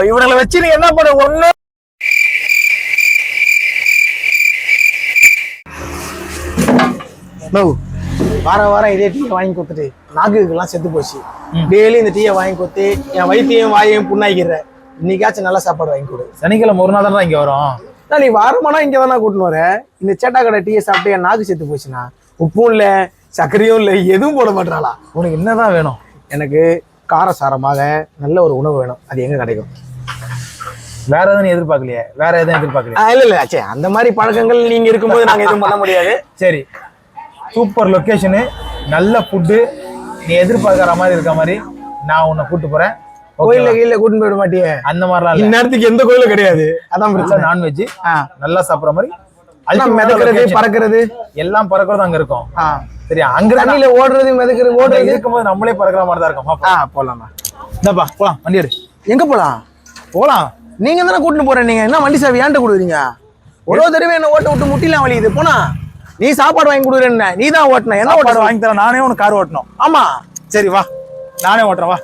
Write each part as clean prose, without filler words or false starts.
இவங்களை வச்சு நீ என்ன பண்ண ஒண்ணு வாரம் இதே டீயை வாங்கி கொடுத்துட்டு நாக்குக்கெல்லாம் செத்து போச்சு. டெய்லி இந்த டீயை வாங்கி கொடுத்து என் வயிற்றையும் வாயையும் புண்ணாக்கிற. இன்னைக்காச்சும் நல்ல சாப்பாடு வாங்கி கொடு. சனிக்கிழமை ஒரு நாள் தான் இங்க வரும். நீ வாரமானா இங்க தானே கூட்டின்னு வர. இந்த சேட்டா கடை டீயை சாப்பிட்டு என் நாக்கு செத்து போச்சுண்ணா. உப்பும் இல்லை, சர்க்கரையும் இல்லை, எதுவும் போட மாட்டாளா? உனக்கு என்னதான் வேணும்? எனக்கு காரசாரமாக நல்ல ஒரு உணவு வேணும். அது எங்க கிடைக்கும்? வேற எதுவும் எதிர்பார்க்கலையே? வேற எதுவும் எதிர்பார்க்கலையா? இல்ல சே, அந்த மாதிரி பழக்கங்கள் நீங்க இருக்கும்போது நாங்க எதுவும் பண்ண முடியாது. சரி, சூப்பர் லொக்கேஷனு, நல்ல ஃபுட்டு, நீ எதிர்பார்க்கற மாதிரி இருக்க மாதிரி நான் உன்னை கூட்டு போறேன். கோயில கீழே கூட்டின்னு போயிட மாட்டியே? அந்த மாதிரிலாம் இந்நேரத்துக்கு எந்த கோயிலும் கிடையாது. அதான் பிரச்சனை. நான்வெஜ் நல்லா சாப்பிட்ற மாதிரி, மிதக்கிறது பறக்கிறது எல்லாம் பறக்கிறது அங்க இருக்கும். சரியா? அங்க தண்ணியில ஓடுறது மிதக்கிறது ஓடுறது இருக்கும்போது நம்மளே பறக்கிற மாதிரி தான் இருக்கும். போலாமா? இந்தப்பா போலாம், வண்டி எடு. எங்க போலாம்? போலாம். நீங்க தானே கூட்டின்னு போற. நீங்க என்ன வண்டி சாவி ஏன்ட்ட கொடுக்குறீங்க? ஒரு தடவை என்ன ஓட்ட விட்டு முட்டிலாம் வலிக்குது. போனா நீ சாப்பாடு வாங்கி கொடுக்குறேன்னு நீ தான் ஓட்டணும். என்ன சாப்பாடு வாங்கி தர? நானே உனக்கு கார் ஓட்டணும். ஆமா. சரி வா, நானே ஓட்டுறேன் வா.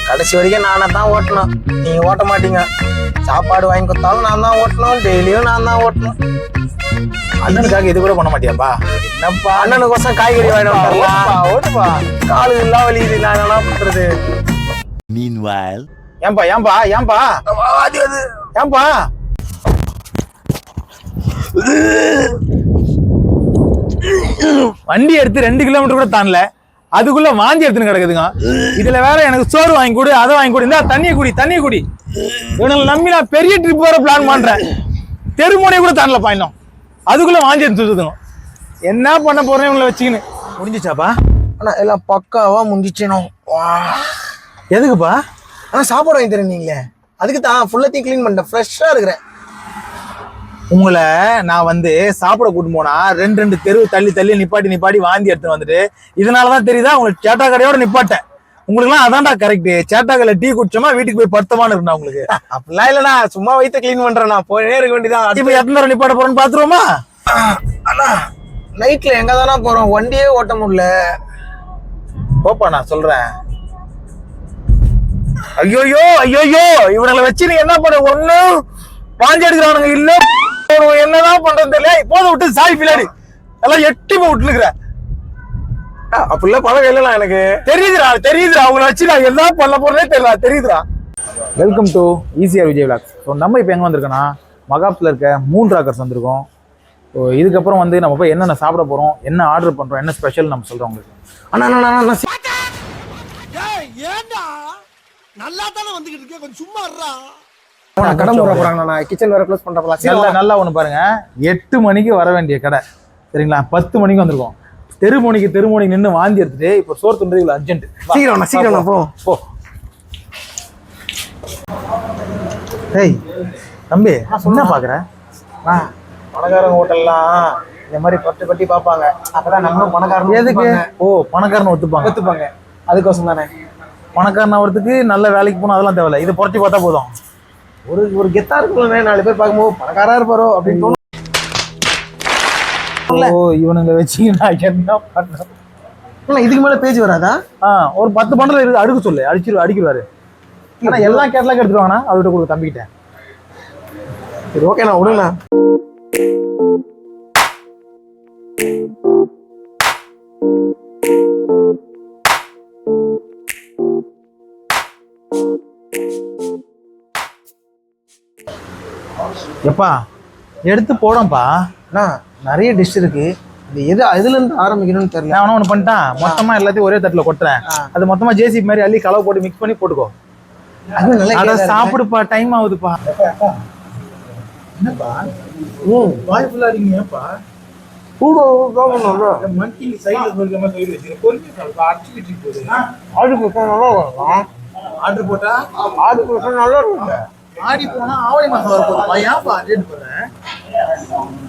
கடைசி வரைக்கும் நானே தான் ஓட்டணும். நீங்க ஓட்ட மாட்டீங்க. சாப்பாடு வாங்கி கொடுத்தாலும் நான் தான் ஓட்டணும். டெய்லியும் நான் தான் ஓட்டணும். அண்ணனுக்காக இது கூட பண்ண மாட்டியாப்பா? என்னப்பா, அண்ணனுக்கோசம் காய்கறி வாங்கிட்டு ஓட்டுப்பா. காலு இல்லா வலிக்குது, நான் என்ன பண்றது? Meanwhile, ஏன்பா ஏன்பா ஏன்பா ஏன்பா வண்டி எடுத்து 2 கிலோமீட்டர் கூட தாண்டல, அதுக்குள்ள வாந்தி எடுத்துன்னு கிடக்குதுங்க. இதுல வேற எனக்கு சோறு வாங்கி கொடு, அதை வாங்கி கொடு, இந்த தண்ணியை குடி. இவனை நம்பி நான் பெரிய ட்ரிப் வர பிளான் பண்றேன். தெருமுனையை கூட தாண்டலப்பா இன்னும், அதுக்குள்ள வாந்தி எடுத்துங்க. என்ன பண்ண போறேன் இவங்களை வச்சுக்கின்னு? முடிஞ்சிச்சாப்பா? ஆனா எல்லாம் பக்காவா முடிஞ்சிச்சேனும். எதுக்குப்பா? ஆனா சாப்பாடு வாங்கி தரேன் நீங்களே, அதுக்கு தான் ஃபுல்லத்தையும் கிளீன் பண்ணிட்டேன். ஃப்ரெஷ்ஷா இருக்கிறேன். உங்களை நான் வந்து சாப்பிட கூட்டு போனா 2 தெரு தள்ளி நிப்பாட்டி வாந்தி எடுத்து வந்துட்டு, இதனாலதான் தெரியுதா உங்களுக்கு சேட்டா கடையோட நிப்பாட்டேன். உங்களுக்குலாம் அதான்டா கரெக்ட். சேட்டா கடையில டீ குடிச்சோமா வீட்டுக்கு போய் படுத்தமானு இருந்தா உங்களுக்கு. அப்படிலாம் இல்லைண்ணா, சும்மா வயிற்ற கிளீன் பண்றேன். நான் போயினே இருக்க வேண்டியதான். இப்ப எத்தனை தடவை நிப்பாட்ட போறோன்னு பாத்துருவோமா? அண்ணா நைட்ல எங்க தானே போறோம், வண்டியே ஓட்ட முடியல. போப்பா நான் சொல்றேன். ஐயோயோ இவங்களை வச்சு நீ என்ன பண்ண? ஒண்ணு வாந்தி எடுக்கிறானுங்க, இல்ல என்னதான் பண்றது தெரியல. போத விட்டு சாய் பின்னாடி எல்லாம் எட்டி போய் விட்டுருக்குற. அப்படிலாம் பழகம் இல்லைண்ணா எனக்கு. தெரியுதுடா அவங்கள வச்சு நான் என்ன பண்ண போறதே தெரியல. தெரியுதுடா. Welcome to ECR Vijay vlogs. So நம்ம இப்போ எங்கே வந்திருக்கோன்னா, மகாப்ல இருக்க மூன் ராக்கர்ஸ் வந்திருக்கோம். ஸோ இதுக்கப்புறம் வந்து நம்ம போய் என்னென்ன சாப்பிட போகிறோம், என்ன ஆர்டர் பண்ணுறோம், என்ன ஸ்பெஷல் நம்ம சொல்கிறோம் உங்களுக்கு. நல்லா தானே வந்துகிட்டு இருக்கேன், கொஞ்சம் சும்மா இருடா. கடை மூட போறாங்கண்ணா, கிச்சன் வேற க்ளோஸ் பண்றப்பல. நல்லா ஒன்று பாருங்க, 8 மணிக்கு வர வேண்டிய கடை சரிங்களா, 10 மணிக்கு வந்திருக்கோம். தெருமணிக்கு நின்று வாந்தி எடுத்துட்டு இப்போ சோறு துண்டு அர்ஜென்ட். சீக்கிரம் போ. ஏய் தம்பி, என்ன பாக்குற? பணக்காரங்க ஹோட்டல்லாம் இந்த மாதிரி பட்டி பார்ப்பாங்க. அப்பதான் நம்மளும் பணக்காரன். எதுக்கு? பணக்காரன் ஒத்துப்பாங்க. அதுக்கோசம் தானே. பணக்காரன் ஆகிறதுக்கு நல்ல வேலைக்கு போகணும், அதெல்லாம் தேவையில்ல. இதை புரட்டி பார்த்தா போதும். ஒரு கெத்தா இருக்குல்ல, 4 பேர் பார்க்கும்போது பணக்காரா இருப்பாரோ அப்படின்னு தோணும். இவனுங்க வச்சு நான் என்ன பண்றேன்? இதுக்கு மேல பேஜ் வராதா? ஒரு 10 பண்டல் இருக்கு, அடுக்க சொல்லு, அடிக்கிறாரு. ஆனா எல்லாம் கேட்லாக் எடுத்துருவாங்கண்ணா, அவர்கிட்ட கொடுக்க தம்பிக்கிட்டேன். சரி ஓகே, நான் விடுங்கண்ணா. எப்பா எடுத்து போடப்பா. நிறைய டிஷ் இருக்கு, எதுல இருந்து ஆரம்பிக்கணும்னு தெரியல. நான் ஒண்ணு பண்ணிட்டான், மொத்தமா எல்லாத்தையும் ஒரே தட்டுல கொட்டுறேன். அது மொத்தமா ஜேசிபி மாதிரி அள்ளி கலவை போட்டு மிக்ஸ் பண்ணி போட்டுக்கோ. அத சாப்பிடுப்பா, டைம் ஆகுதுப்பா. என்னப்பா வாய் ஃபுல்லா இருக்கீங்கப்பா? மந்தி சைடுல சொல்ற மாதிரி சொல்லி வச்சிருக்கேன். கொஞ்சம் நல்லா அடிச்சிட்டு போகுது. ஆர்டர் போட்டா நல்லா இருக்கும். ஆடி போனா ஆவணி மாசம் வர போகுது. ஏன்ப்பா ரேட் போடுறேன்?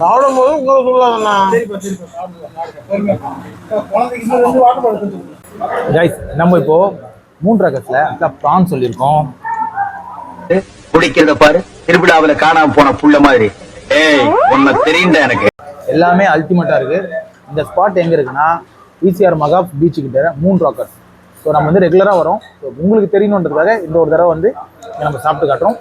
சாப்பிடும்போது உங்களுக்கு சொல்லாதண்ணா. கைஸ், நம்ம இப்போ மூன் ராக்கர்ஸ்ல ப்ரான் சொல்லியிருக்கோம். குடிக்கிறத பாரு, திருவிழாவில காணாம போன புள்ள மாதிரி. எல்லாமே அல்டிமேட்டா இருக்கு. இந்த ஸ்பாட் எங்க இருக்குன்னா ஈசிஆர் மகா பீச் கிட்ட மூன் ராக்கர்ஸ். ஸோ நம்ம வந்து ரெகுலரா வரோம். ஸோ உங்களுக்கு தெரியணுன்றதுக்காக இந்த ஒரு தடவை வந்து நம்ம சாப்பிட்டு காட்டுறோம்.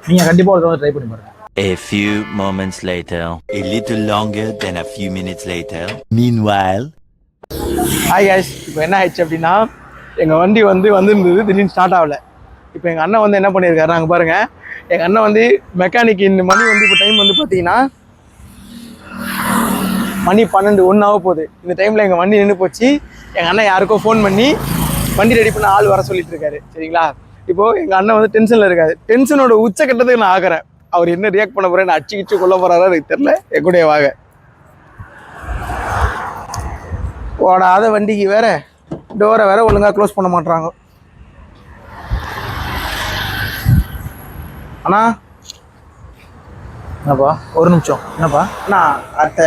நீங்க கண்டிப்பா ஒரு தடவை ட்ரை பண்ணி பாருங்க. A few moments later, a little longer than a few minutes later. Meanwhile, hi guys, இப்போ என்ன ஆயிடுச்சு அப்படின்னா எங்கள் வண்டி வந்துருந்தது, திடீர்னு ஸ்டார்ட் ஆகலை. இப்போ எங்கள் அண்ணன் வந்து என்ன பண்ணியிருக்காரு நாங்கள் பாருங்கள். எங்கள் அண்ணன் வந்து மெக்கானிக் இந்த மணி வந்து இப்போ டைம் வந்து பார்த்தீங்கன்னா மணி 12:01 ஆக போகுது. இந்த டைமில் எங்கள் வண்டி நின்று போச்சு. எங்கள் அண்ணன் யாருக்கோ ஃபோன் பண்ணி வண்டி ரெடி பண்ண ஆள் வர சொல்லிட்டு இருக்காரு. சரிங்களா? இப்போது எங்கள் அண்ணன் வந்து டென்ஷனில் இருக்காரு. டென்ஷனோட உச்சக்கட்டத்துக்கு நான் ஆகிறேன். அவர் என்ன ரியாக்ட் பண்ண போகிறேன், அடிச்சு கொல்ல போகிறாரா எனக்கு தெரியல. எங்கூடைய வாங்க ஓடாத வண்டிக்கு வேற டோரை வேற ஒழுங்காக க்ளோஸ் பண்ண மாட்டாங்க. அண்ணா என்னப்பா ஒரு நிமிஷம். என்னப்பா அண்ணா அடுத்த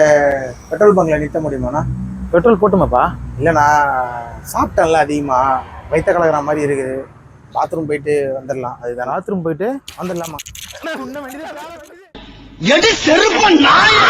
பெட்ரோல் பங்கில் நிறுத்த முடியுமாண்ணா? பெட்ரோல் போட்டுமாப்பா? இல்லைண்ணா சாப்பிட்டேன்ல அதிகமாக வயிற்ற கலக்கிற மாதிரி இருக்குது. பாத்ரூம் போயிட்டு வந்துடலாம். அதுதான் பாத்ரூம் போயிட்டு வந்துடலாமா? எடி செருப்ப நாயா